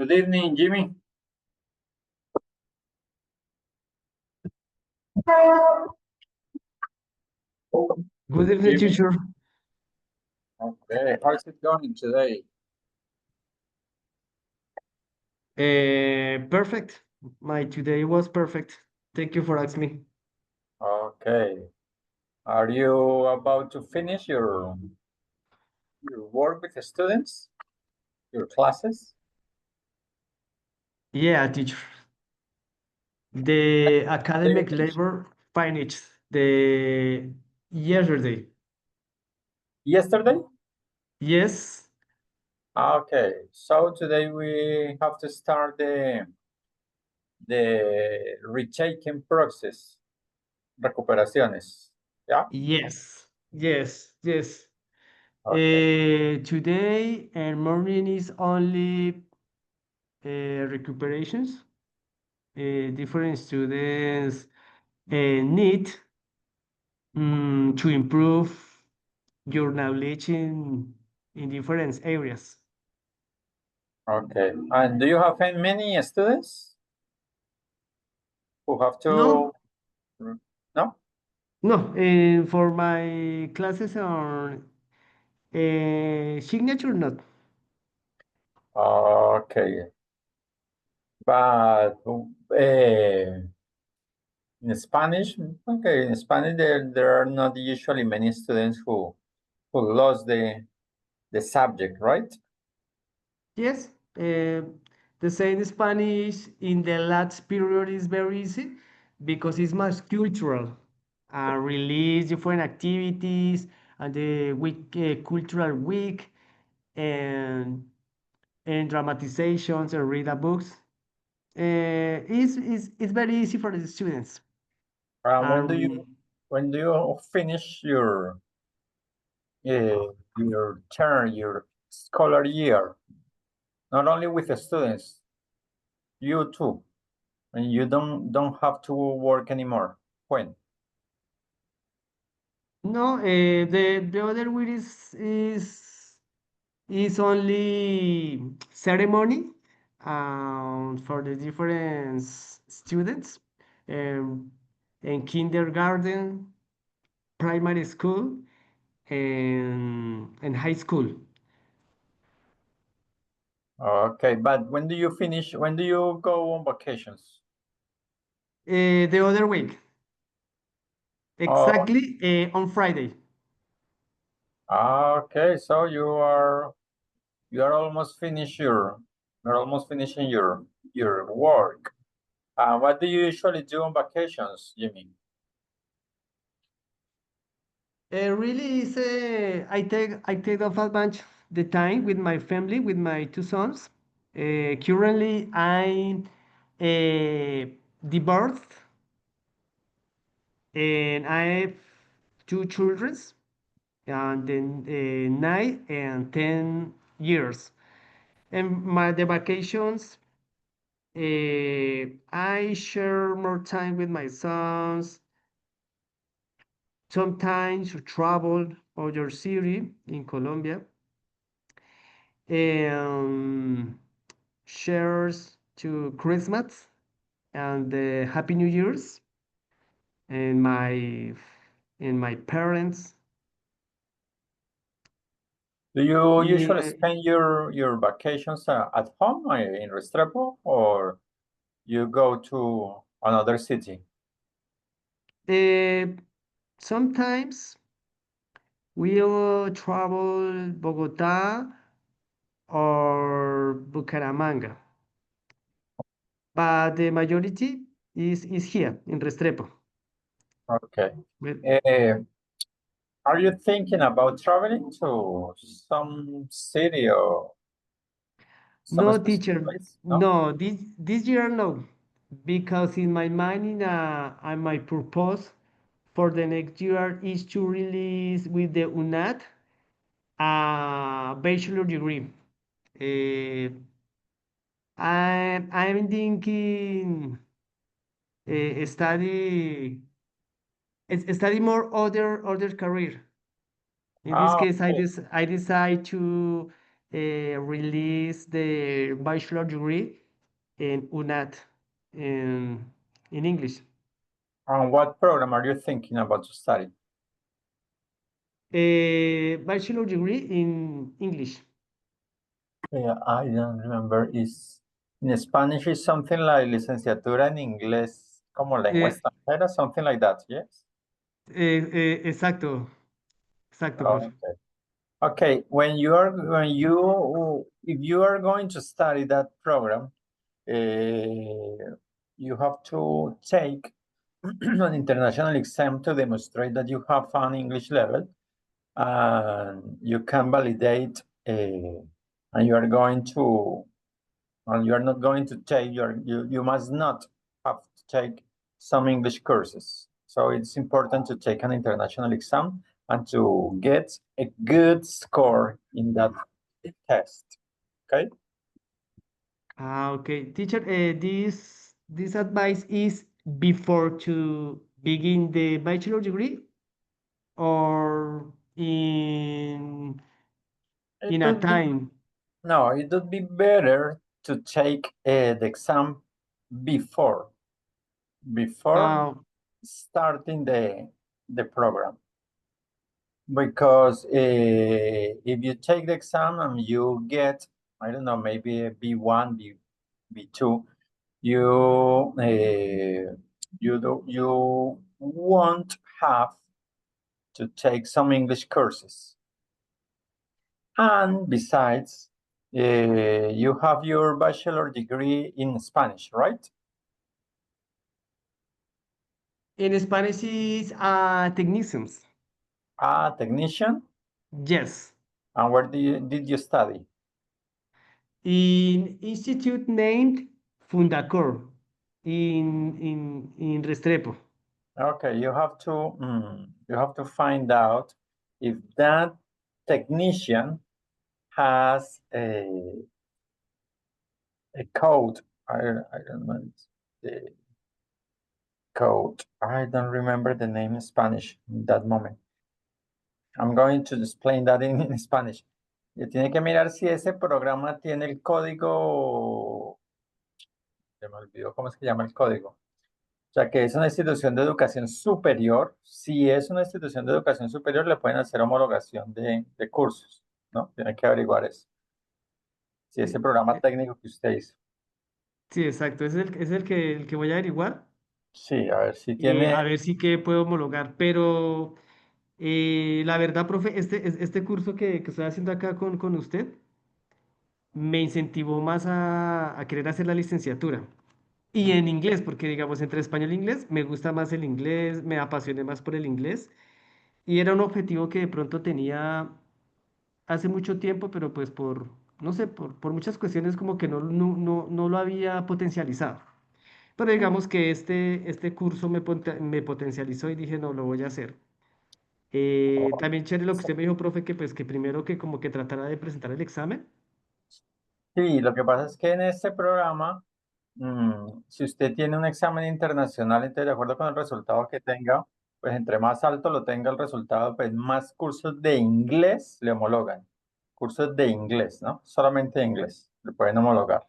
Good evening, Jimmy. Good evening, Jimmy. teacher. Okay, how's it going today? Perfect. My today was perfect. Thank you for asking me. Okay. Are you about to finish your work with the students? Your classes? Yeah, teacher. The Did you academic finish? labor finished the yesterday. Yesterday? Yes, Okay. So today we have to start the retaking process. Recuperaciones. Yeah? yes. Okay. Today and morning is only recuperations. Different students need to improve your knowledge in different areas. Okay. And do you have many students who have to? No, No? no. For my classes on signature, not. Okay. But in Spanish, okay, in Spanish there are not usually many students who lost the subject, right? Yes. The same Spanish in the last period is very easy because it's much cultural. Release different activities and the week, cultural week and dramatizations and read the books. It's very easy for the students. Uh, when do you Um, when do you finish your term, your scholar year? Not only with the students, you too, and you don't have to work anymore. When? no, the other week is only ceremony for the different students um, in kindergarten, primary school, and high school. Okay, but when do you finish? When do you go on vacations? The other week, Oh, exactly on Friday. okay. So you are almost finished you're almost finishing your work. What do you usually do on vacations, Jimmy? Really, is I take off advantage the time with my family, with my two sons. Currently, I'm divorced, and I have two children, and then 9 and 10 years. And my the vacations, I share more time with my sons. Sometimes we travel other city in Colombia. Um, shares to Christmas and the Happy New Year's and my parents. Do you usually Yeah, spend your vacations at home in Restrepo, or you go to another city? uh, sometimes we'll travel Bogota or Bucaramanga, but the majority is here in Restrepo. Okay. Well, Uh, are you thinking about traveling to some city or some no, specific teacher, place? No. no, this year no, because in my mind, and my purpose for the next year is to release with the UNAT a bachelor degree. Uh, I'm thinking study more other career. In this case, Okay. I decide to released the bachelor degree in UNAT in English. And what program are you thinking about to study? A bachelor degree in English. Yeah, I don't remember. Is in Spanish is something like licenciatura en inglés como lengua Eh, extranjera, something like that, yes? exacto, exacto, profe. Okay. Okay, if you are going to study that program, you have to take an international exam to demonstrate that you have an English level, and you can validate, and you are going to, and you are not going to take you must not have to take some English courses. So it's important to take an international exam and to get a good score in that test. Okay. Okay, teacher, this advice is before to begin the bachelor degree or It in a would be time. no, it would be better to take the exam before Uh, starting the program, because if you take the exam and you get, I don't know, maybe a B1, B2, you won't have to take some English courses. And besides, you have your bachelor degree in Spanish, right? in Spanish is technicians. Ah, technician. Yes, And where did you study? in institute named Fundacor in Restrepo. Okay, you have to find out if that technician has a code. I don't know the code. I don't remember the name in Spanish in that moment. I'm going to explain that in Spanish. Y tiene que mirar si ese programa tiene el código. Se me olvidó cómo es que llama el código. O sea, que es una institución de educación superior. Si es una institución de educación superior, le pueden hacer homologación de cursos, ¿no? Tiene que averiguar eso. Si ese programa Eh, técnico que usted hizo. Sí, exacto, es el que voy a averiguar. Sí, a ver si tiene. A ver si que puedo homologar, pero la verdad, profe, este curso que estoy haciendo acá con usted me incentivó más a querer hacer la licenciatura. Y en inglés, porque digamos, entre español e inglés, me gusta más el inglés, me apasioné más por el inglés. Y era un objetivo que de pronto tenía hace mucho tiempo, pero pues no sé, por muchas cuestiones como que no lo había potencializado. Pero digamos que este curso me potencializó y dije, no, lo voy a hacer. También chévere lo que usted me dijo, profe, que pues que primero que como que tratara de presentar el examen. Sí, lo que pasa es que en este programa, si usted tiene un examen internacional, entonces de acuerdo con el resultado que tenga, pues entre más alto lo tenga el resultado, pues más cursos de inglés le homologan. Cursos de inglés, ¿no? Solamente de inglés, le pueden homologar.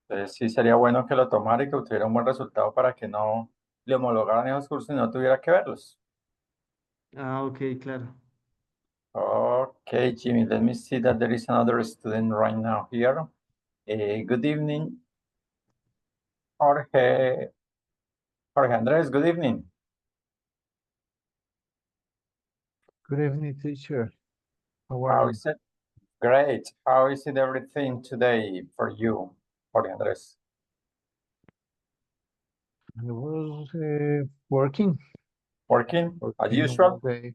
Entonces sí sería bueno que lo tomara y que obtuviera un buen resultado para que no le homologaran esos cursos y no tuviera que verlos. Ah, ok, claro. Okay, Jimmy, let me see that there is another student right now here. Good evening, Jorge. Jorge Andres, good evening. Good evening, teacher. How are How you? is it? Great. How is it everything today for you, Jorge Andres? I was working Working as all usual? day.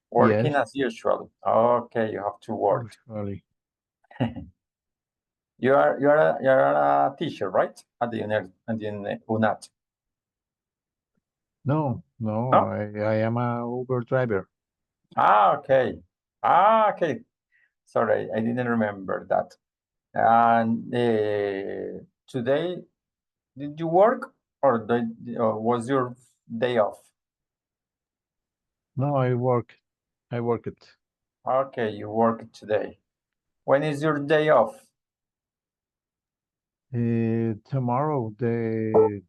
Working Yes, as usual. Okay, you have to work. usually. You're a teacher, right? At the UNAT. No, no, No? I am a Uber driver. Ah, okay. Ah, okay. Sorry, I didn't remember that. And today, did you work or was your day off? No, I work. I work it. Okay, you work today. When is your day off? Tomorrow, the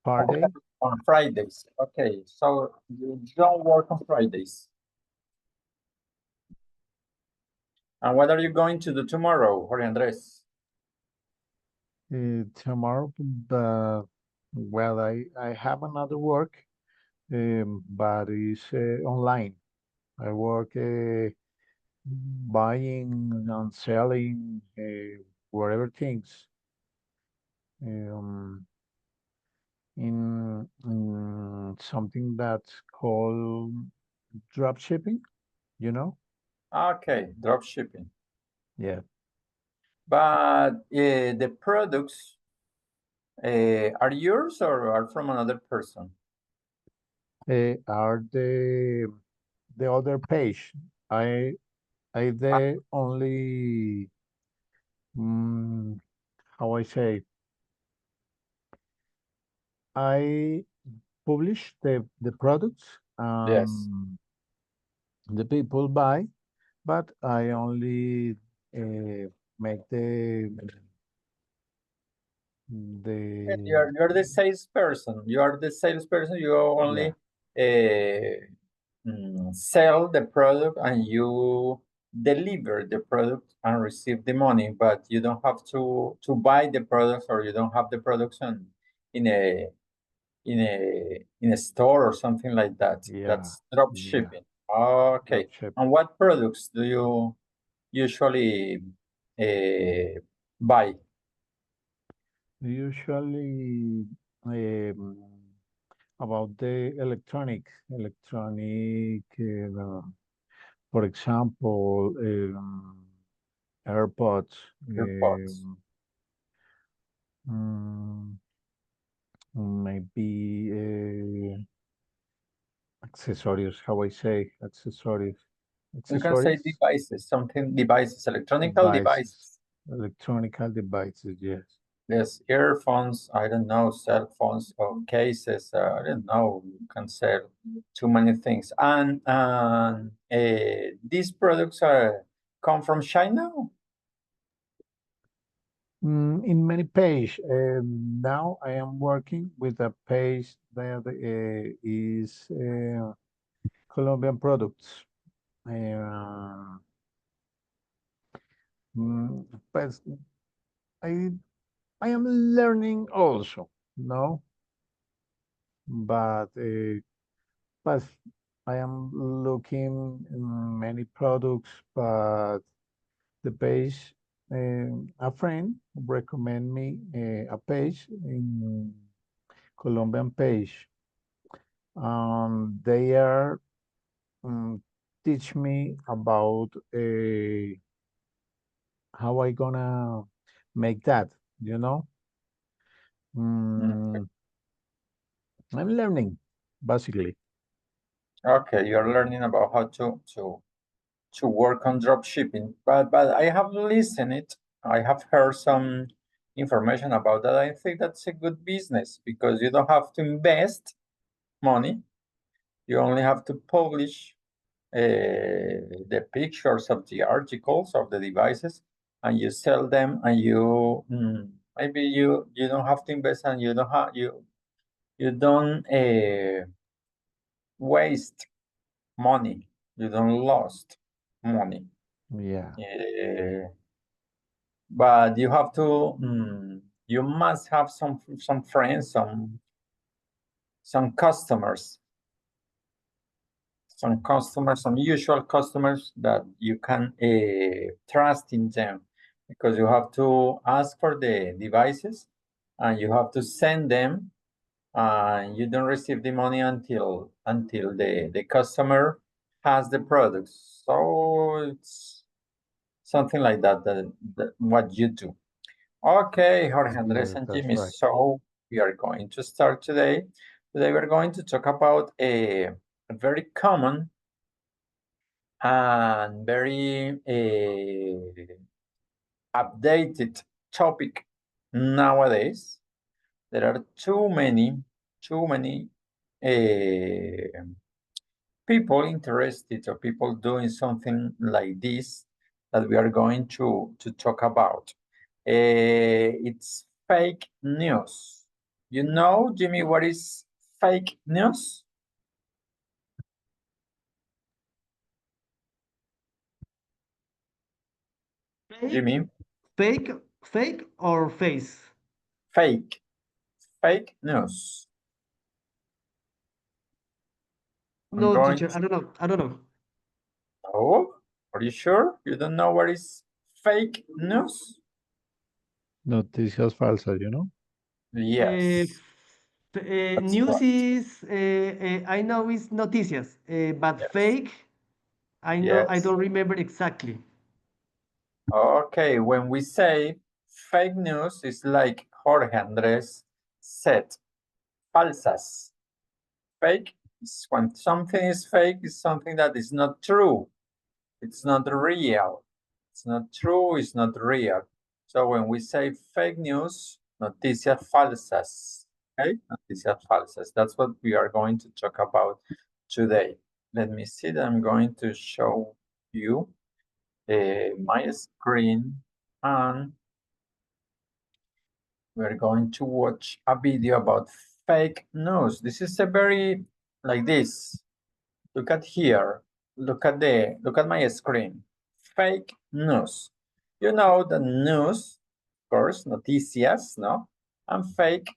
party. On Fridays. Okay, so you don't work on Fridays. And what are you going to do tomorrow, Jorge Andres? Tomorrow, well, I have another work, but it's online. I work buying and selling whatever things um, in something that's called drop shipping, you know? Okay, drop shipping. Yeah. But the products are yours or are from another person? Are the other page. I the only how I say I publish the products Yes. the people buy, but I only make the You're the salesperson. You are the salesperson. You only sell the product and you deliver the product and receive the money, but you don't have to buy the products or you don't have the products in a in a store or something like that. yeah That's drop yeah shipping. Okay. drop ship. And what products do you usually buy? Usually about the electronic for example AirPods Earpods. mm, maybe accessories, how I say accessories. You can say Accessories, devices, something devices, electronical devices, devices. electronical devices, yes. Yes, earphones, I don't know, cell phones or cases, I don't know, you can sell too many things. And these products come from China? In many page. Now I am working with a page that is Colombian products. Uh, but I I am learning also, no, but I am looking in many products, but the page, a friend recommend me a page in Colombian page. They are teach me about how I gonna make that, you know? Mm, Mm, I'm learning, basically. okay, you're learning about how to work on drop shipping. But I have listened it. I have heard some information about that. I think that's a good business because you don't have to invest money. You only have to publish the pictures of the articles of the devices, and you sell them, and you maybe you don't have to invest, and you don't waste money. You don't lost money. Yeah, But you have to you must have some friends, some customers, some usual customers that you can trust in them, because you have to ask for the devices and you have to send them, and you don't receive the money until the customer has the products. So it's something like that what you do. Okay, Jorge Andres yeah, and that's Jimmy. right. So we are going to start today. Today we're going to talk about a very common and very updated topic nowadays. There are too many people interested or people doing something like this that we are going to talk about. It's fake news. You know, Jimmy, what is fake news? Jimmy? Fake or face? Fake news. No, teacher, I don't know. Oh, are you sure? You don't know what is fake news? Noticias falsas, you know? Yes. That's News right. is, I know it's noticias, but Yes. fake, I know, I Yes. don't remember exactly. Okay, when we say fake news, it's like Jorge Andres said, falsas. Fake is when something is fake, is something that is not true. It's not real. It's not true, it's not real. So when we say fake news, noticias falsas. Okay, noticias falsas. That's what we are going to talk about today. Let me see that I'm going to show you my screen, and we're going to watch a video about fake news. This is a very like this. Look at here. Look at my screen. Fake news. You know the news, of course, noticias, no? And fake,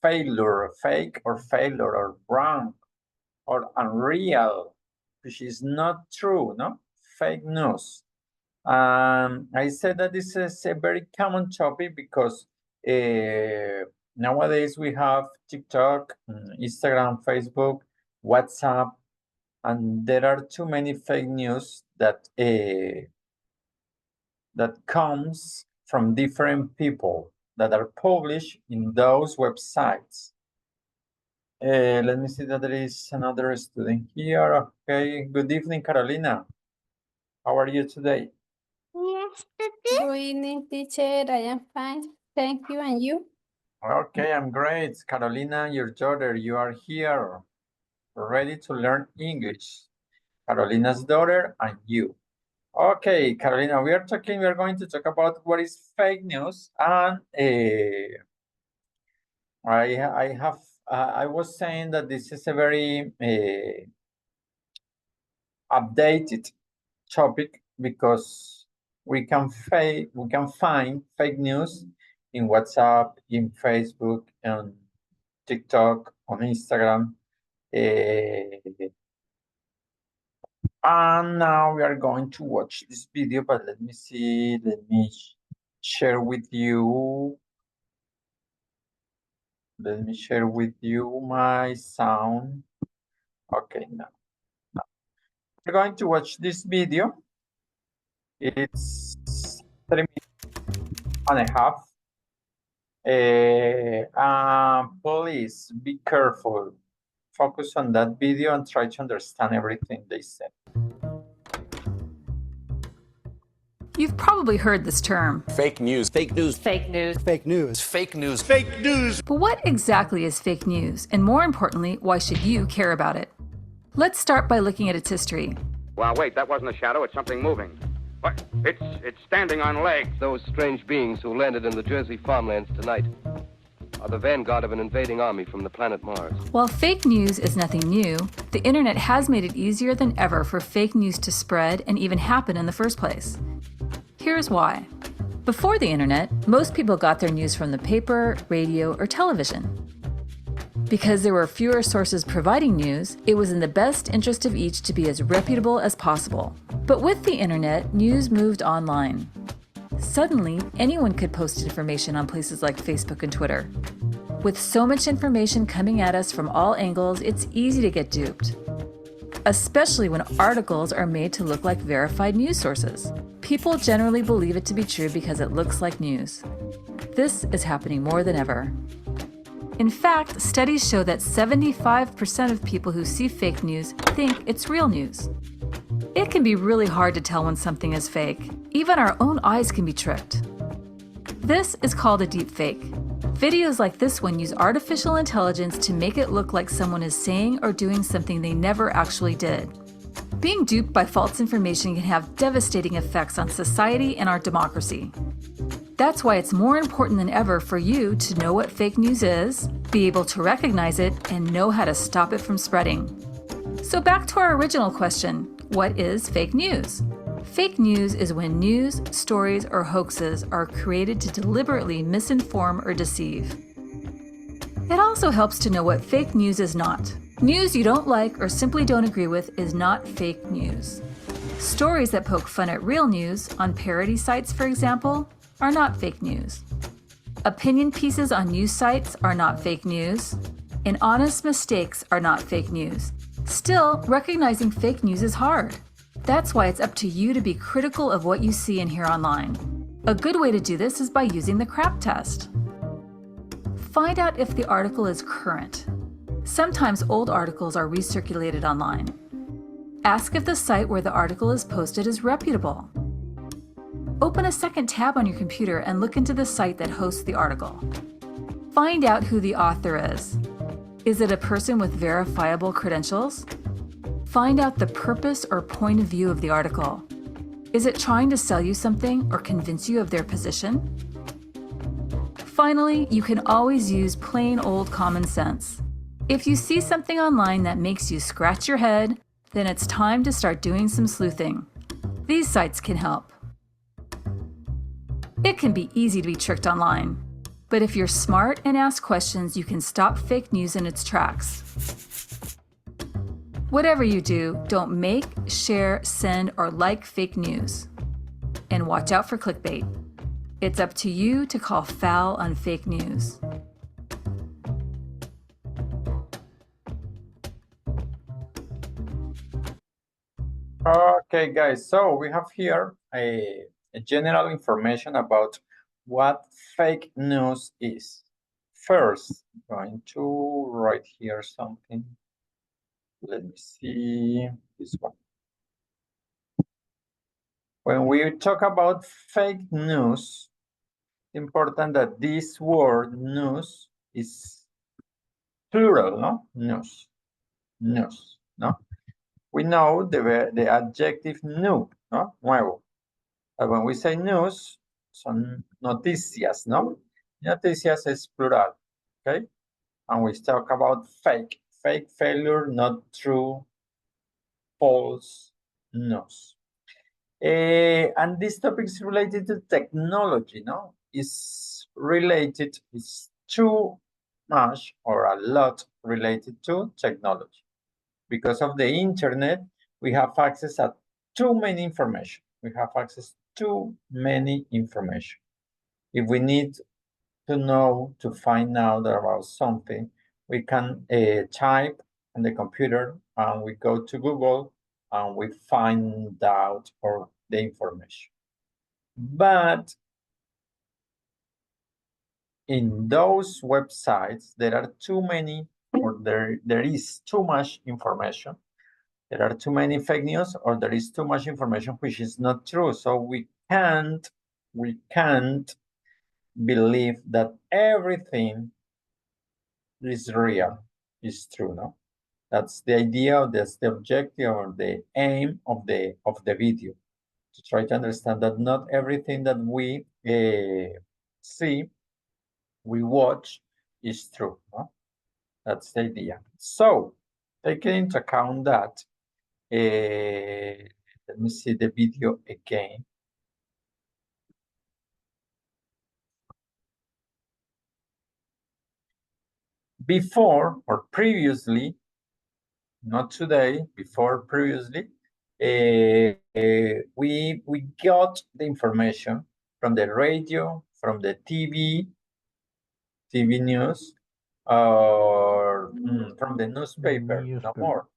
failure, fake or failure or wrong or unreal, which is not true, no? Fake news. I said that this is a very common topic because nowadays we have TikTok, Instagram, Facebook, WhatsApp, and there are too many fake news that comes from different people that are published in those websites. Let me see that there is another student here. Okay, good evening, Carolina. How are you today? Yes, good evening, teacher. I am fine. Thank you. And you? Okay, I'm great. Carolina, your daughter, you are here, ready to learn English. Carolina's daughter and you. Okay, Carolina, we are going to talk about what is fake news, and I was saying that this is a very updated topic because we can find fake news in WhatsApp, in Facebook, on TikTok, on Instagram. And now we are going to watch this video, but let me see, let me share with you. Let me share with you my sound. Okay, now. We're going to watch this video. It's 3 minutes and a half. Please be careful. Focus on that video and try to understand everything they said. You've probably heard this term. Fake news. Fake news. Fake news. Fake news. Fake news. Fake news. But what exactly is fake news? And more importantly, why should you care about it? Let's start by looking at its history. Well, wait, that wasn't a shadow. It's something moving. What? It's standing on legs. Those strange beings who landed in the Jersey farmlands tonight are the vanguard of an invading army from the planet Mars. While fake news is nothing new, the internet has made it easier than ever for fake news to spread and even happen in the first place. Here's why. Before the internet, most people got their news from the paper, radio, or television. Because there were fewer sources providing news, it was in the best interest of each to be as reputable as possible. But with the internet, news moved online. Suddenly, anyone could post information on places like Facebook and Twitter. With so much information coming at us from all angles, it's easy to get duped. Especially when articles are made to look like verified news sources. People generally believe it to be true because it looks like news. This is happening more than ever. In fact, studies show that 75% of people who see fake news think it's real news. It can be really hard to tell when something is fake. Even our own eyes can be tricked. This is called a deepfake. Videos like this one use artificial intelligence to make it look like someone is saying or doing something they never actually did. Being duped by false information can have devastating effects on society and our democracy. That's why it's more important than ever for you to know what fake news is, be able to recognize it, and know how to stop it from spreading. So back to our original question, what is fake news? Fake news is when news, stories, or hoaxes are created to deliberately misinform or deceive. It also helps to know what fake news is not. News you don't like or simply don't agree with is not fake news. Stories that poke fun at real news, on parody sites for example, are not fake news. Opinion pieces on news sites are not fake news, and honest mistakes are not fake news. Still, recognizing fake news is hard. That's why it's up to you to be critical of what you see and hear online. A good way to do this is by using the CRAP test. Find out if the article is current. Sometimes old articles are recirculated online. Ask if the site where the article is posted is reputable. Open a second tab on your computer and look into the site that hosts the article. Find out who the author is. Is it a person with verifiable credentials? Find out the purpose or point of view of the article. Is it trying to sell you something or convince you of their position? Finally, you can always use plain old common sense. If you see something online that makes you scratch your head, then it's time to start doing some sleuthing. These sites can help. It can be easy to be tricked online, but if you're smart and ask questions, you can stop fake news in its tracks. Whatever you do, don't make, share, send, or like fake news. And watch out for clickbait. It's up to you to call foul on fake news. Okay, guys, so we have here a general information about what fake news is. First, I'm going to write here something. Let me see this one. When we talk about fake news, it's important that this word news is plural, no? News, no? We know the adjective new, no? Nuevo. But when we say news, son noticias, no? Noticias is plural, okay? And we talk about fake failure, not true, false news. And this topic is related to technology, no? It's too much or a lot related to technology. Because of the internet, we have access to too many information. We have access to many information. If we need to know, to find out about something, we can type on the computer and we go to Google and we find out or the information. But in those websites, there are too many, or there is too much information. There are too many fake news, or there is too much information which is not true. So we can't believe that everything is real, is true, no? That's the idea, that's the objective or the aim of the video, to try to understand that not everything that we see, we watch, is true, no? That's the idea. So, taking into account that, let me see the video again. Before or previously, not today, before previously, we got the information from the radio, from the TV news, or from the newspaper, no more.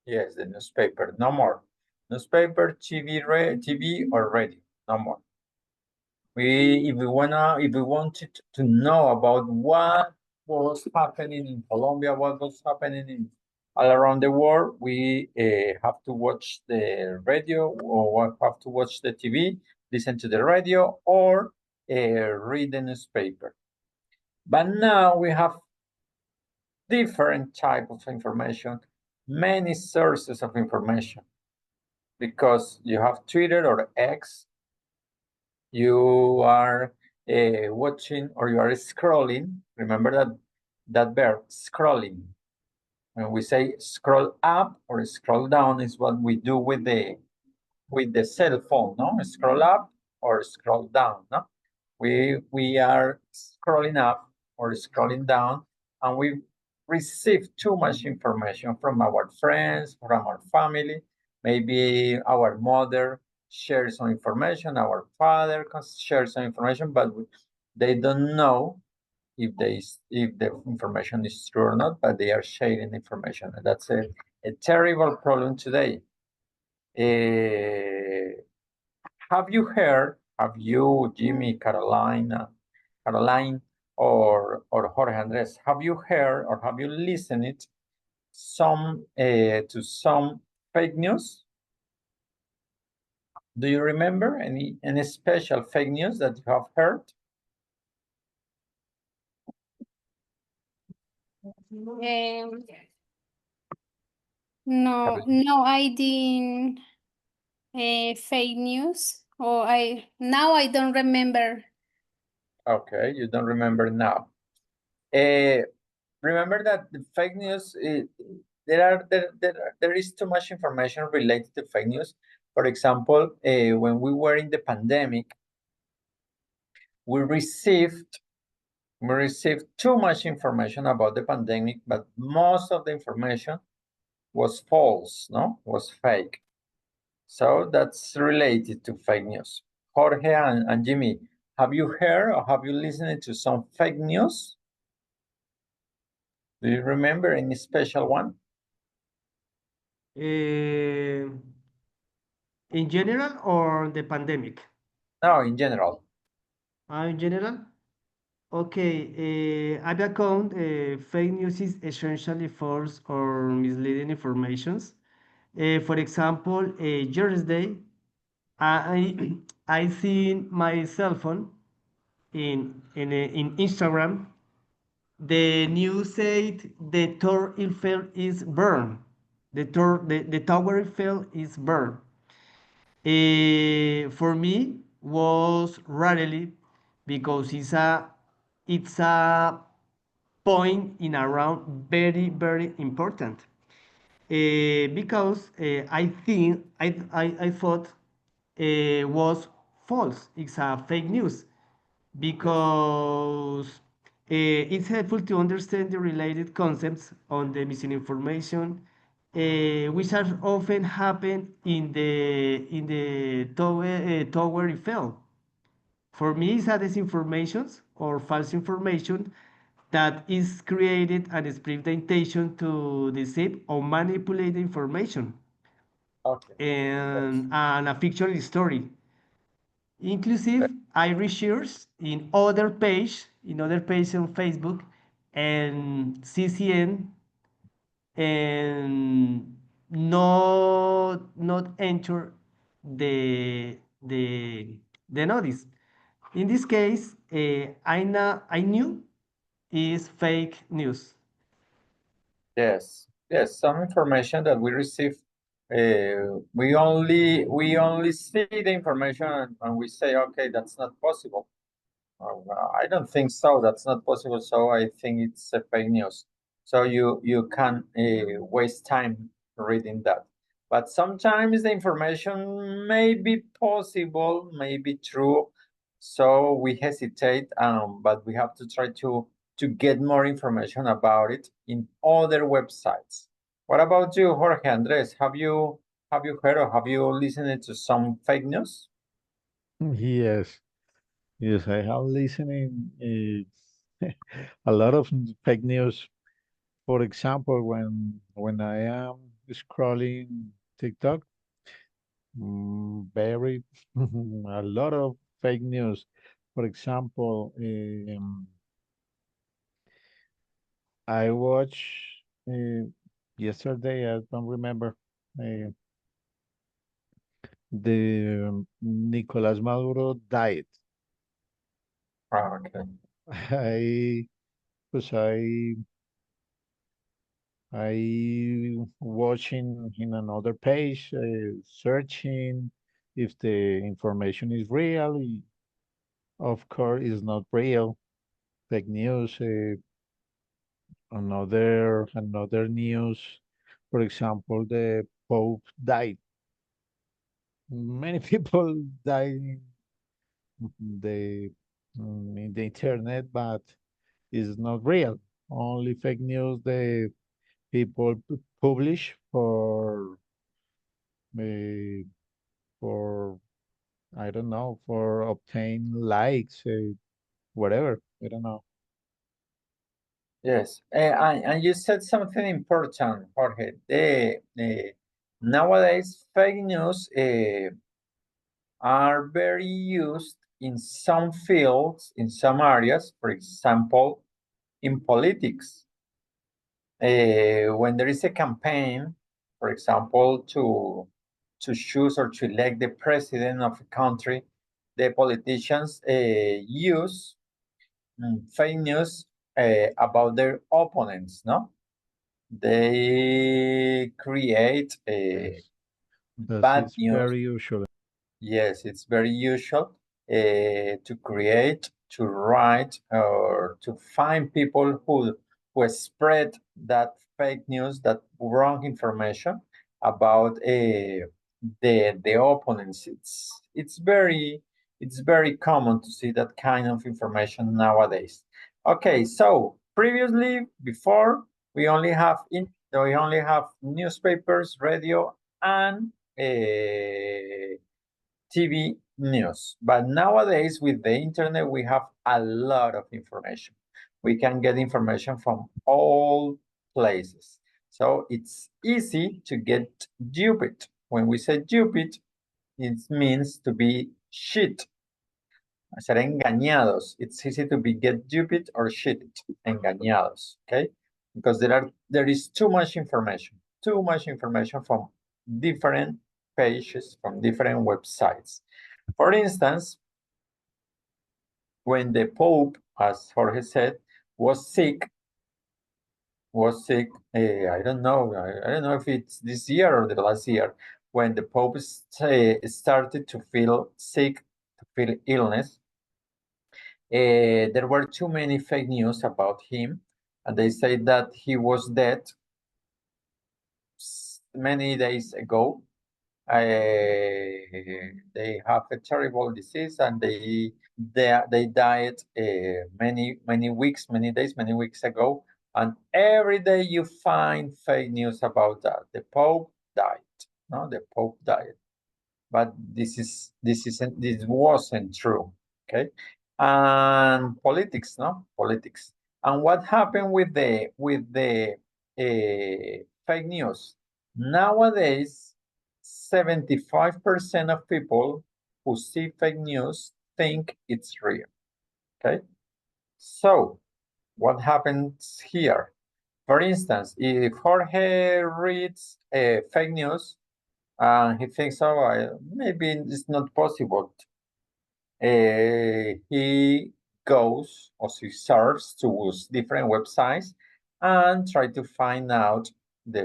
Yes, the newspaper, no more. Newspaper, TV or radio, no more. If we wanted to know about what was happening in Colombia, what was happening all around the world, we have to watch the radio, or have to watch the TV, listen to the radio, or read the newspaper. But now we have different type of information many sources of information because you have Twitter or X, you are watching or you are scrolling. Remember that verb, scrolling. When we say scroll up or scroll down is what we do with the cell phone, no? Scroll up or scroll down, no? We are scrolling up or scrolling down, and we receive too much information from our friends, from our family. Maybe our mother shares some information, our father shares some information, but they don't know if the information is true or not, but they are sharing information. And that's a terrible problem today. Have you, Jimmy, Caroline, or Jorge Andres, have you heard or have you listened to some fake news? Do you remember any special fake news that you have heard? No, I didn't fake news. Or now I don't remember. Okay, you don't remember now. Remember that the fake news, there is too much information related to fake news. For example, when we were in the pandemic, we received too much information about the pandemic, but most of the information was false, no? Was fake. So that's related to fake news. Jorge and Jimmy, have you heard or have you listened to some fake news? Do you remember any special one? In general or the pandemic? No, in general. In general? Okay, I account fake news is essentially false or misleading informations. For example, yesterday, I I seen my cell phone in Instagram. The news said the Tower Eiffel is burned. The Tower Eiffel is burned. For me was rarely because it's a point in around very important. Because I thought was false. It's a fake news because it's helpful to understand the related concepts on the missing information, which are often happen in the Tower Eiffel. For me, it's a disinformation or false information that is created and spread the intention to deceive or manipulate the information Okay. and a fictional story. Inclusive, I research in other page on Facebook and CCN and not enter the notice. In this case, I knew is fake news. Yes, some information that we receive, we only see the information and we say, okay, that's not possible. I don't think so. That's not possible. So I think it's a fake news. So you can waste time reading that. But sometimes the information may be possible, may be true. So we hesitate, but we have to try to get more information about it in other websites. What about you, Jorge Andres? Have you heard or have you listened to some fake news? Yes, yes, I have listening a lot of fake news. For example, when I am scrolling TikTok, very a lot of fake news. For example, I watched yesterday. I don't remember uh, the Nicolas Maduro died. Okay. I, pues I I watching in another page, searching if the information is real. Of course, it's not real. Fake news. Another news. For example, the Pope died. Many people died the in the internet, but it's not real. Only fake news the people publish uh, for I don't know, for obtain likes, whatever. I don't know. Yes, and you said something important, Jorge. Nowadays, fake news are very used in some fields, in some areas, for example, in politics. When there is a campaign, for example, to choose or to elect the president of a country, the politicians use fake news about their opponents, no? They create Yes, that's bad it's news. very usual. Yes, it's very usual to create, to write, or to find people who spread that fake news, that wrong information about the opponents. It's very common to see that kind of information nowadays. Okay, so previously, before we only have newspapers, radio, and TV news. But nowadays, with the internet, we have a lot of information. We can get information from all places. So it's easy to get duped. When we say duped, it means to be cheated. Ser engañados. It's easy to be get duped or cheated. Engañados. Okay? Because there is too much information from different pages, from different websites. For instance, when the Pope, as Jorge said, was sick, I don't know if it's this year or the last year, when the Pope started to feel sick, to feel illness, there were too many fake news about him, and they said that he was dead many days ago. They have a terrible disease, and they died many weeks, many days, many weeks ago. And every day you find fake news about that. The Pope died. No, the Pope died. But this wasn't true. Okay, and politics, no politics. And what happened with the fake news? Nowadays, 75% of people who see fake news think it's real. Okay, so what happens here? For instance, if Jorge reads fake news and he thinks, oh, maybe it's not possible, he goes or he surfs to different websites and try to find out the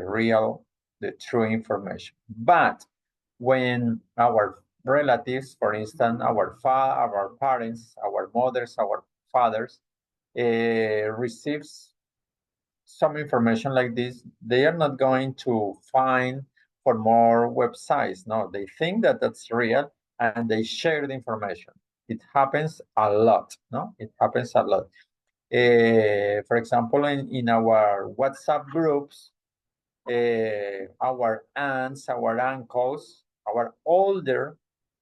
true information. But when our relatives, for instance, our parents, our mothers, our fathers, receives some information like this, they are not going to find for more websites. No, they think that that's real and they share the information. It happens a lot, no? It happens a lot. For example, in our WhatsApp groups, our aunts, our uncles, our older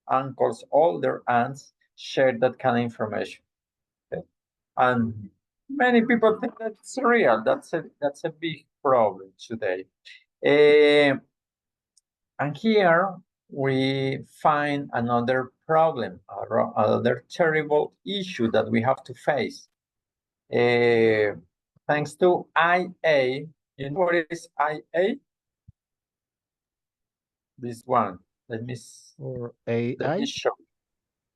uncles, older aunts share that kind of information. Okay? And many people think that's real. That's a big problem today. And here we find another problem, another terrible issue that we have to face. Thanks to IA, you know what is IA? This one. Let me AI show.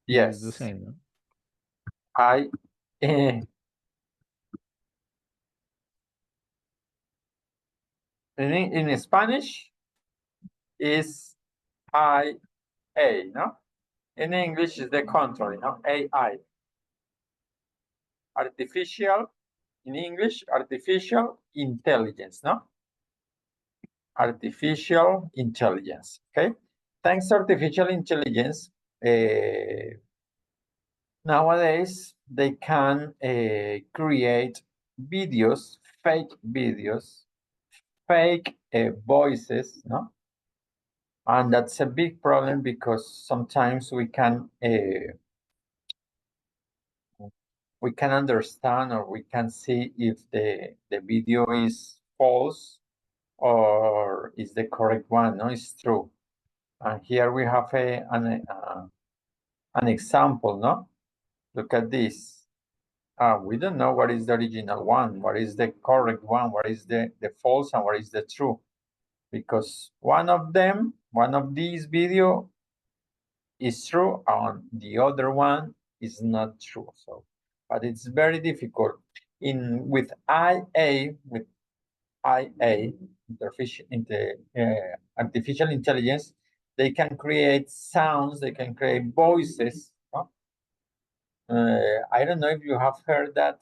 is the Yes. same, no? In Spanish is IA, no? In English is the contrary, no? AI. Artificial, in English, artificial intelligence, no? Artificial intelligence, okay? Thanks to artificial intelligence, nowadays they can create videos, fake voices, no? And that's a big problem because sometimes we can understand or we can see if the video is false or is the correct one, no, it's true. And here we have an example, no? Look at this. We don't know what is the original one, what is the correct one, what is the false and what is the true. Because one of these video is true and the other one is not true. So, but it's very difficult. With IA, artificial intelligence, they can create sounds, they can create voices. No? I don't know if you have heard that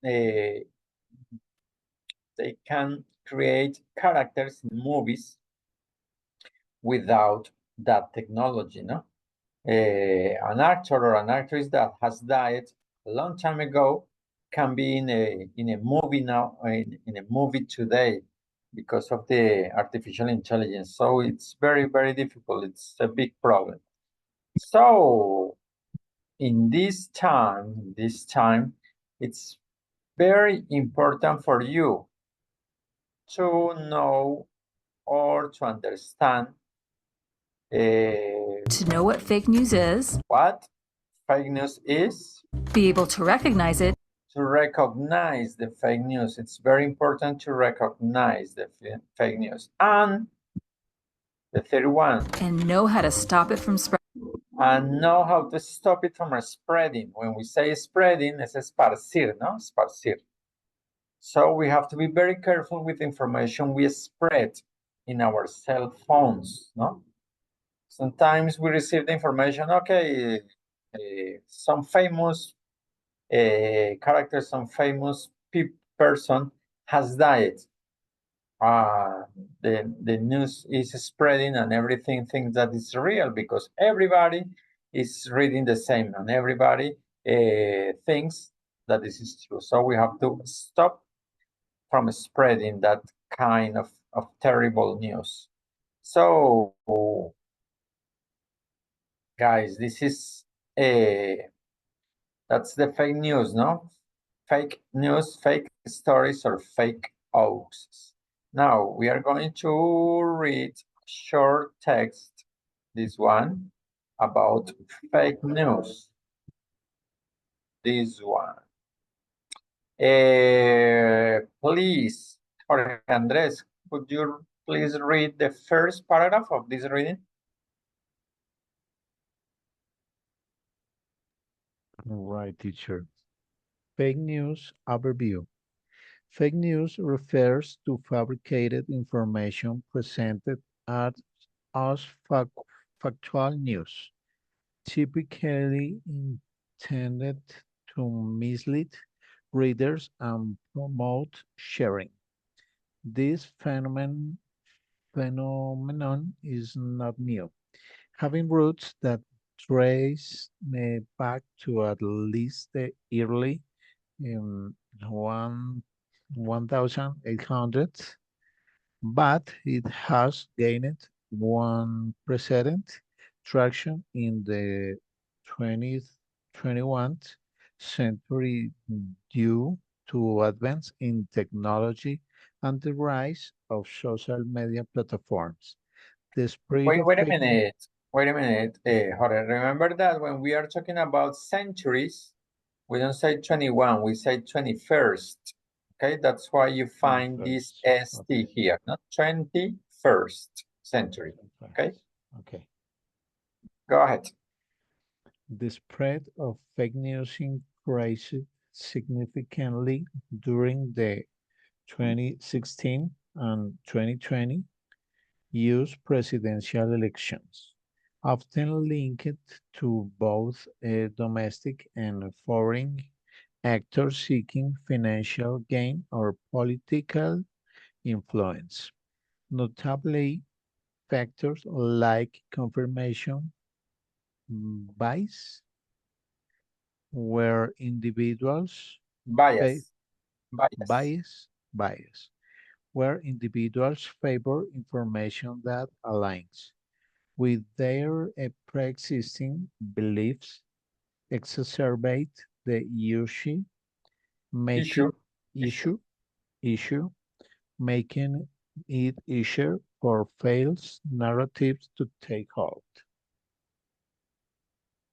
they can create characters in movies without that technology, no? An actor or an actress that has died a long time ago can be in a movie now, in a movie today, because of the artificial intelligence. So it's very, very difficult. It's a big problem. So in this time, it's very important for you to know or to understand To know what fake news is, what fake news is, be able to recognize it, to recognize the fake news. It's very important to recognize the fake news. And the third one, and know how to stop it from spreading. and know how to stop it from spreading. When we say spreading, it's esparcir, no? Esparcir. So we have to be very careful with information we spread in our cell phones, no? Sometimes we receive the information, okay, some famous character, some famous person has died. The news is spreading and everything thinks that it's real because everybody is reading the same and everybody thinks that this is true. So we have to stop from spreading that kind of terrible news. So, guys, this is that's the fake news, no? Fake news, fake stories, or fake hoaxes. Now we are going to read short text, this one, about fake news. This one. Please, Jorge Andres, could you please read the first paragraph of this reading? Right, teacher. Fake news overview. Fake news refers to fabricated information presented as factual news, typically intended to mislead readers and promote sharing. This phenomenon is not new, having roots that trace back to at least the early 1800s, but it has gained unprecedented traction in the 20th, 21st century due to advance in technology and the rise of social media platforms. The spread of Wait a fake minute. Wait a minute, Jorge. Remember that when we are talking about centuries, we don't say 21, we say 21st. Okay, that's why you find this ST okay. here, not 21st century. Okay, Okay. go ahead. The spread of fake news increased significantly during the 2016 and 2020 U.S. presidential elections, often linked to both domestic and foreign actors seeking financial gain or political influence. Notably, factors like confirmation bias, where individuals fa- Bias. Bias. bias, where individuals favor information that aligns with their pre-existing beliefs, exacerbate the issue, Issue. making issue, making it easier for false narratives to take hold.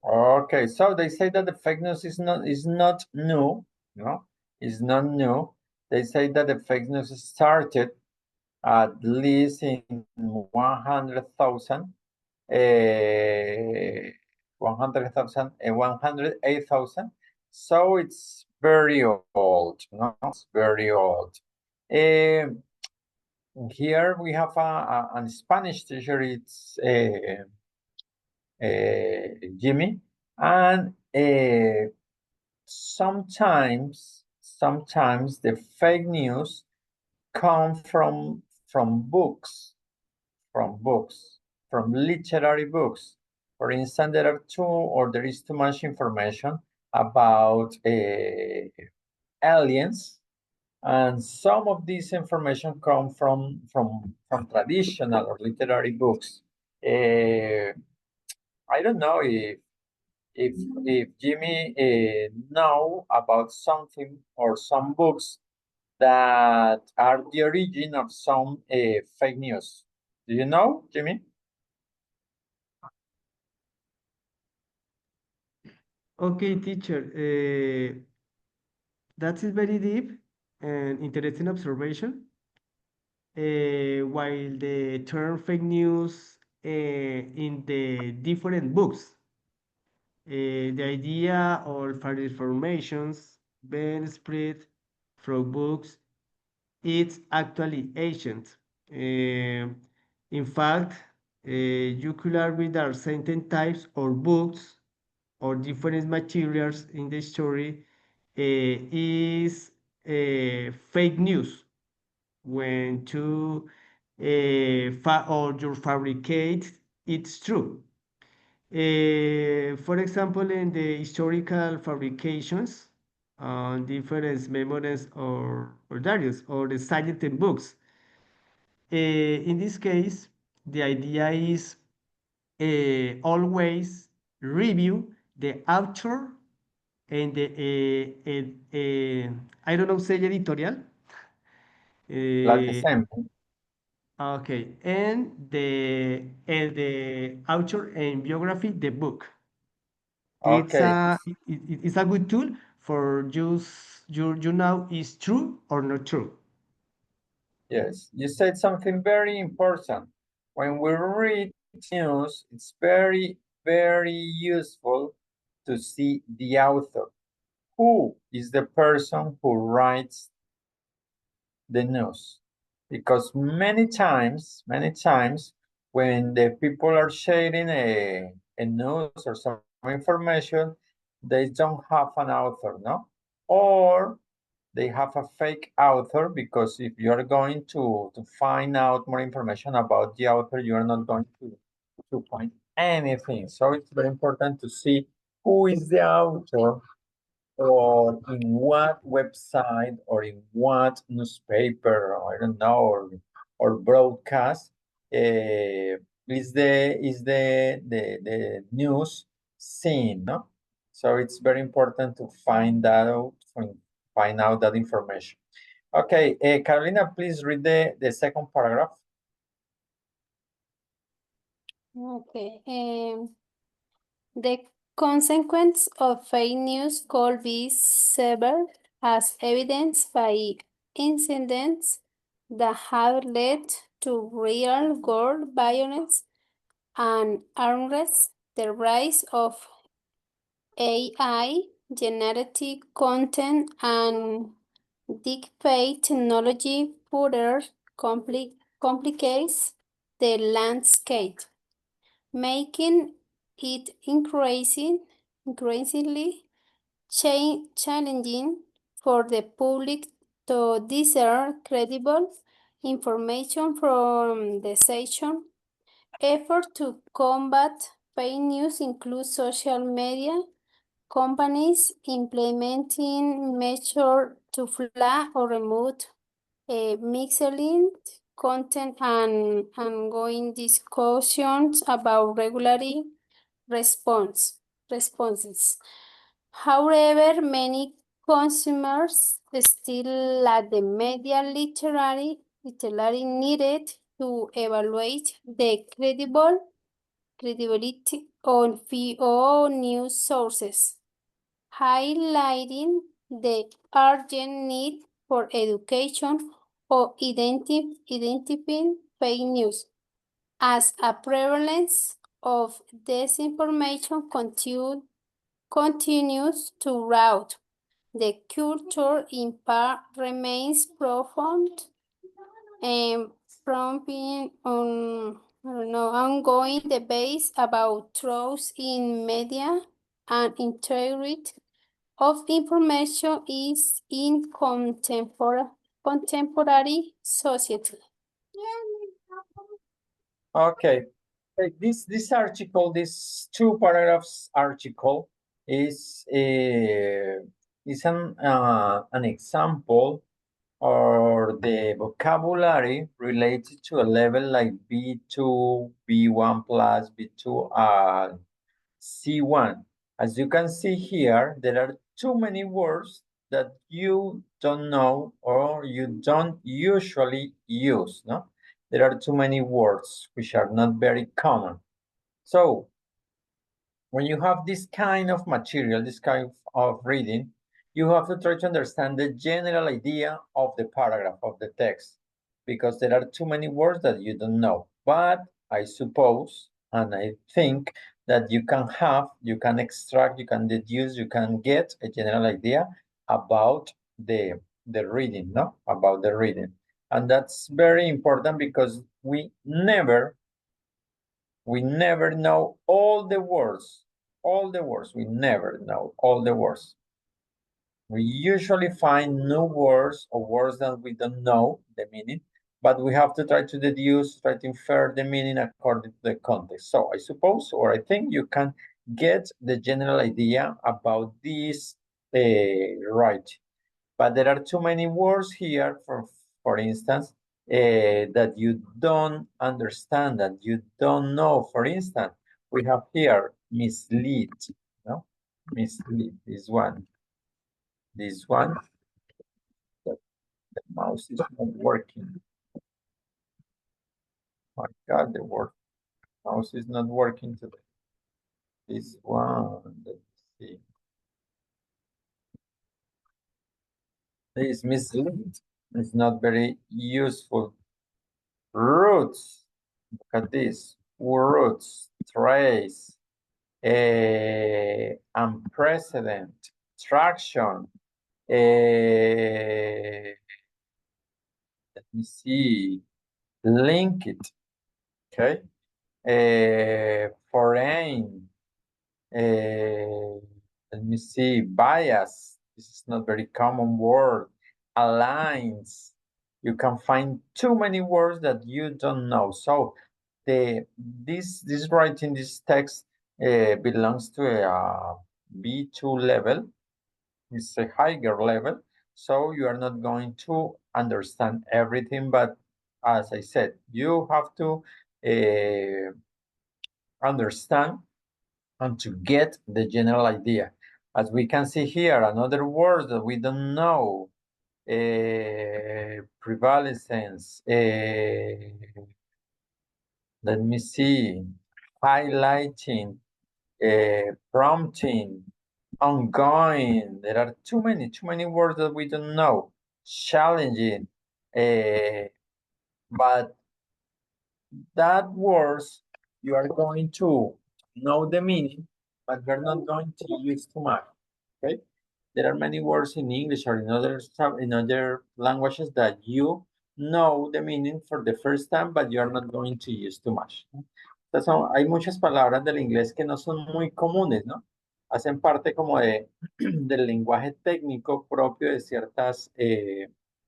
Okay, so they say that the fake news is not new, no, it's not new. They say that the fake news started at least in 100,000, 100,000, 108,000. So it's very old, no, it's very old. Here we have a Spanish teacher. It's Jimmy, and sometimes the fake news come from books, from literary books. For instance, there is too much information about aliens, and some of this information come from traditional or literary books. I don't know if Jimmy know about something or some books that are the origin of some fake news. Do you know, Jimmy? Okay, teacher. That is very deep and interesting observation. While the term fake news in the different books, the idea of false informations being spread from books, it's actually ancient. In fact, you could argue that certain types or books or different materials in the story is fake news when or you fabricate it's true. For example, in the historical fabrications on different memories or diaries or the silent books, in this case, the idea is always review the author and I don't know, say editorial. Like the Uh, same. okay, and the author and biography, the book. Okay. It's a good tool for just you know is true or not true. Yes, you said something very important. When we read news, it's very useful to see the author. Who is the person who writes the news? Because many times, when the people are sharing a news or some information, they don't have an author, no? Or they have a fake author, because if you're going to find out more information about the author, you're not going to find anything. So it's very important to see who is the author, or in what website, or in what newspaper, or I don't know, or broadcast is the news seen, no? So it's very important to find out that information. Okay, Carolina, please read the second paragraph. Okay. The consequence of fake news could be severe, as evidenced by incidents that have led to real world violence and unrest. The rise of AI, generative content, and deepfake technology further complicates the landscape, making it increasingly challenging for the public to discern credible information from the session. Efforts to combat fake news include social media companies implementing measures to flag or remove misleading content and ongoing discussions about regulatory responses. However, many consumers still lack the media literacy needed to evaluate the credibility of all news sources, highlighting the urgent need for education or identifying fake news as a prevalence of disinformation continues to rout the culture impact remains profound and prompting on ongoing debates about trust in media and integrity of information is in contemporary society. Okay. This article, this 2 paragraphs article is an example or the vocabulary related to a level like B2, B1 plus, B2, C1. As you can see here, there are too many words that you don't know or you don't usually use, no? There are too many words which are not very common. So when you have this kind of material, this kind of reading, you have to try to understand the general idea of the paragraph, of the text, because there are too many words that you don't know. But I suppose, and I think that you can extract, you can deduce, you can get a general idea about the reading, no? About the reading. And that's very important because we never know all the words, we never know all the words. We usually find new words or words that we don't know the meaning, but we have to try to deduce, try to infer the meaning according to the context. So I suppose, or I think you can get the general idea about this right. But there are too many words here, for instance, that you don't understand, that you don't know. For instance, we have here mislead, no? Mislead, this one. The mouse is not working. My God, the mouse is not working today. This one, let's see. This mislead is not very useful. Roots, look at this. Roots, trace, unprecedented, traction. Let me see. Link it. Okay. Foreign. Let me see. Bias. This is not very common word. Aligns. You can find too many words that you don't know. So this writing, this text belongs to a B2 level. It's a higher level. So you are not going to understand everything, but as I said, you have to understand and to get the general idea. As we can see here, another word that we don't know, prevalence, let me see, highlighting, prompting, ongoing. There are too many words that we don't know. Challenging, but that words you are going to know the meaning, but you're not going to use too much. Okay, there are many words in English or in other languages that you know the meaning for the first time, but you're not going to use too much. Entonces, hay muchas palabras del inglés que no son muy comunes, ¿no? Hacen parte como del lenguaje técnico propio de ciertas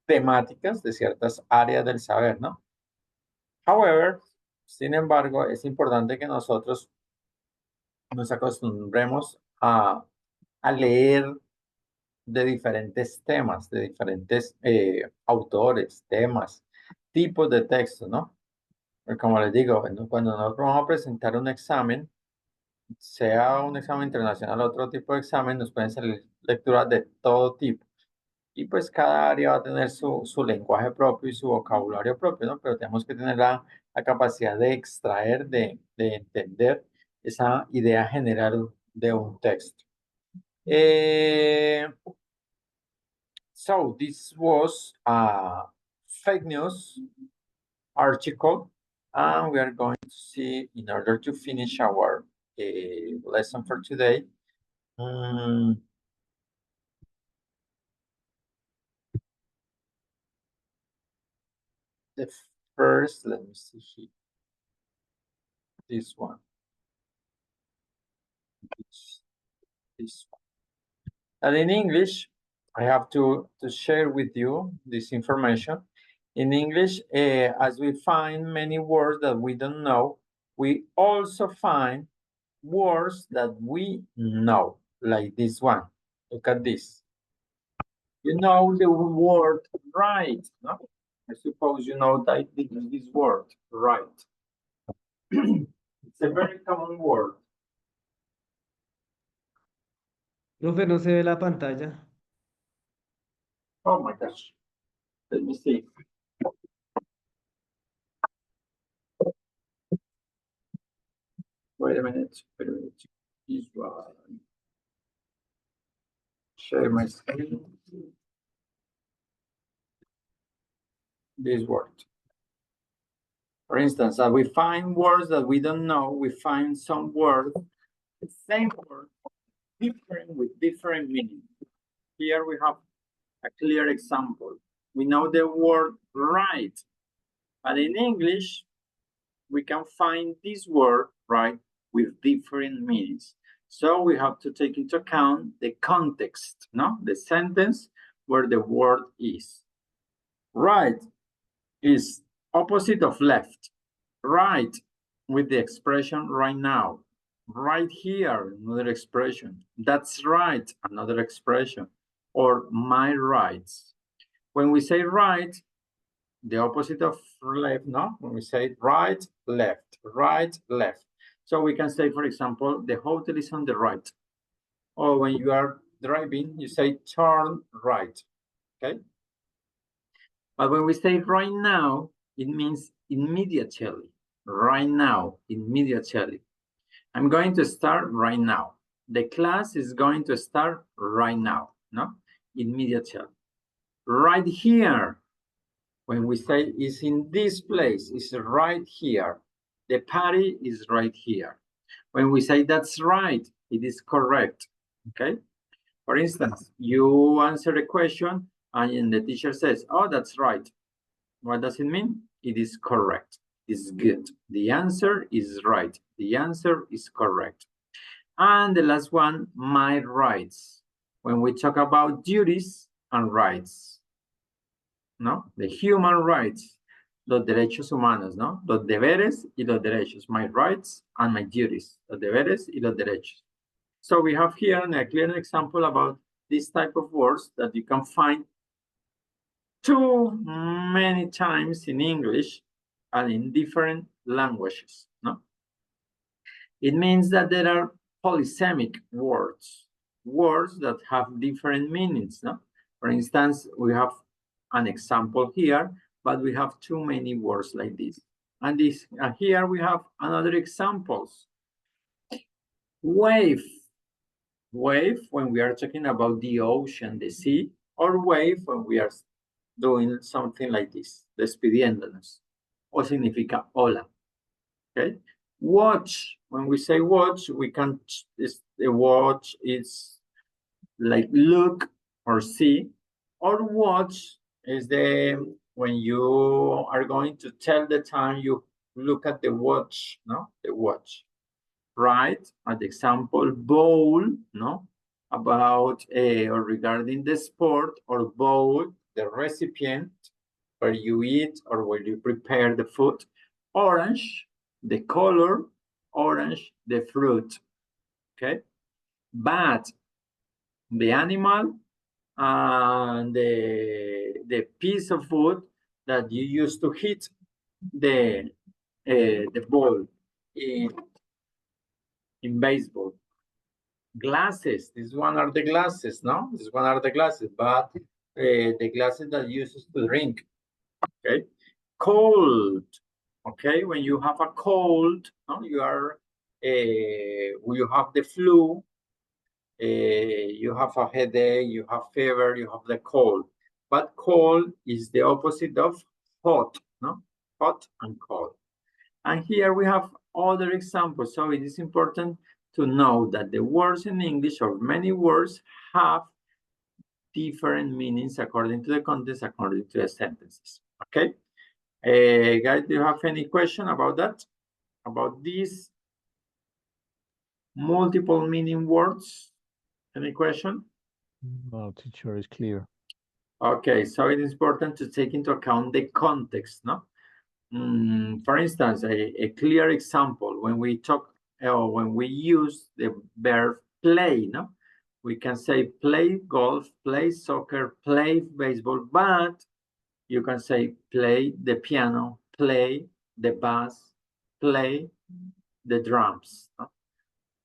temáticas, de ciertas áreas del saber, ¿no? However, sin embargo, es importante que nosotros nos acostumbremos a leer de diferentes temas, de diferentes autores, temas, tipos de textos, ¿no? Como les digo, cuando nosotros vamos a presentar un examen, sea un examen internacional o otro tipo de examen, nos pueden salir lecturas de todo tipo. Y pues cada área va a tener su lenguaje propio y su vocabulario propio, ¿no? Pero tenemos que tener la capacidad de extraer, de entender esa idea general de un texto. So this was a fake news article, and we are going to see, in order to finish our lesson for today, the first, let me see here, this one. This one. And in English, I have to share with you this information. In English, as we find many words that we don't know, we also find words that we know, like this one. Look at this. You know the word right, no? I suppose you know that this word, right. It's a very common word. Profe, no se ve la pantalla. Oh my gosh. Let me see. Wait a minute. This one. Share my screen. This word. For instance, as we find words that we don't know, we find some words, the same word, different with different meanings. Here we have a clear example. We know the word right, but in English, we can find this word right with different meanings. So we have to take into account the context, no? The sentence where the word is. Right is opposite of left. Right with the expression right now. Right here, another expression. That's right, another expression. Or my rights. When we say right, the opposite of left, no? When we say right, left, right, left. So we can say, for example, the hotel is on the right. Or when you are driving, you say turn right, okay? But when we say right now, it means immediately. Right now, immediately. I'm going to start right now. The class is going to start right now, no? Immediately. Right here, when we say it's in this place, it's right here. The party is right here. When we say that's right, it is correct, okay? For instance, you answer a question and the teacher says, oh, that's right. What does it mean? It is correct. It's good. The answer is right. The answer is correct. And the last one, my rights. When we talk about duties and rights, ¿no? The human rights, los derechos humanos, ¿no? Los deberes y los derechos. My rights and my duties. Los deberes y los derechos. So we have here a clear example about this type of words that you can find too many times in English and in different languages, no? It means that there are polysemic words, words that have different meanings, no? For instance, we have an example here, but we have too many words like this. And here we have another examples. Wave. Wave when we are talking about the ocean, the sea, or wave when we are doing something like this, despidiéndonos, o significa hola, okay? Watch, when we say watch, we can, the watch is like look or see, or watch is when you are going to tell the time, you look at the watch, no? The watch. Right? At the example, bowl, no? About or regarding the sport, or bowl, the recipient where you eat or where you prepare the food. Orange, the color. Orange, the fruit. Okay? Bat, the animal, and the piece of food that you use to hit the ball in baseball. Glasses, this one are the glasses, no? This one are the glasses, but the glasses that uses to drink. Okay. Cold. Okay, when you have a cold, no? You are you have the flu, you have a headache, you have fever, you have the cold. But cold is the opposite of hot, no? Hot and cold. And here we have other examples. So it is important to know that the words in English, or many words, have different meanings according to the context, according to the sentences. Okay? Guys, do you have any question about that? About these multiple meaning words? Any question? No, teacher, is clear. Okay, so it is important to take into account the context, no? For instance, a clear example, when we talk or when we use the verb play, no? We can say play golf, play soccer, play baseball, but you can say play the piano, play the bass, play the drums. No?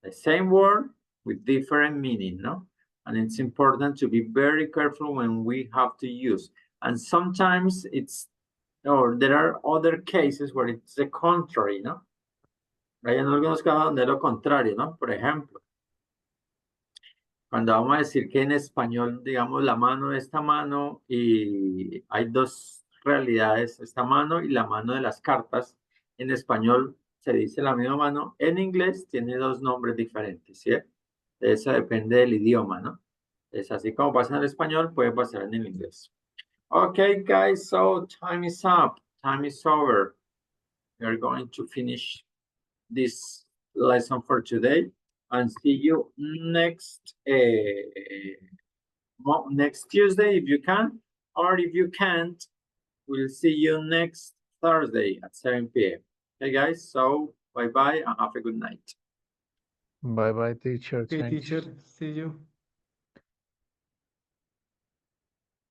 The same word with different meaning, no? And it's important to be very careful when we have to use. And sometimes it's, or there are other cases where it's the contrary, ¿no? Hay en algunos casos donde es lo contrario, ¿no? Por ejemplo, cuando vamos a decir que en español, digamos, la mano, esta mano, y hay dos realidades, esta mano y la mano de las cartas. En español se dice la misma mano, en inglés tiene dos nombres diferentes, ¿sí? Eso depende del idioma, ¿no? Es así como pasa en el español, puede pasar en el inglés. Okay, guys, so time is up. Time is over. We are going to finish this lesson for today and see you next next Tuesday if you can, or if you can't, we'll see you next Thursday at 7 p.m. Okay, guys, so bye-bye and have a good night. Bye-bye, teacher. Okay, Thanks. teacher, see you.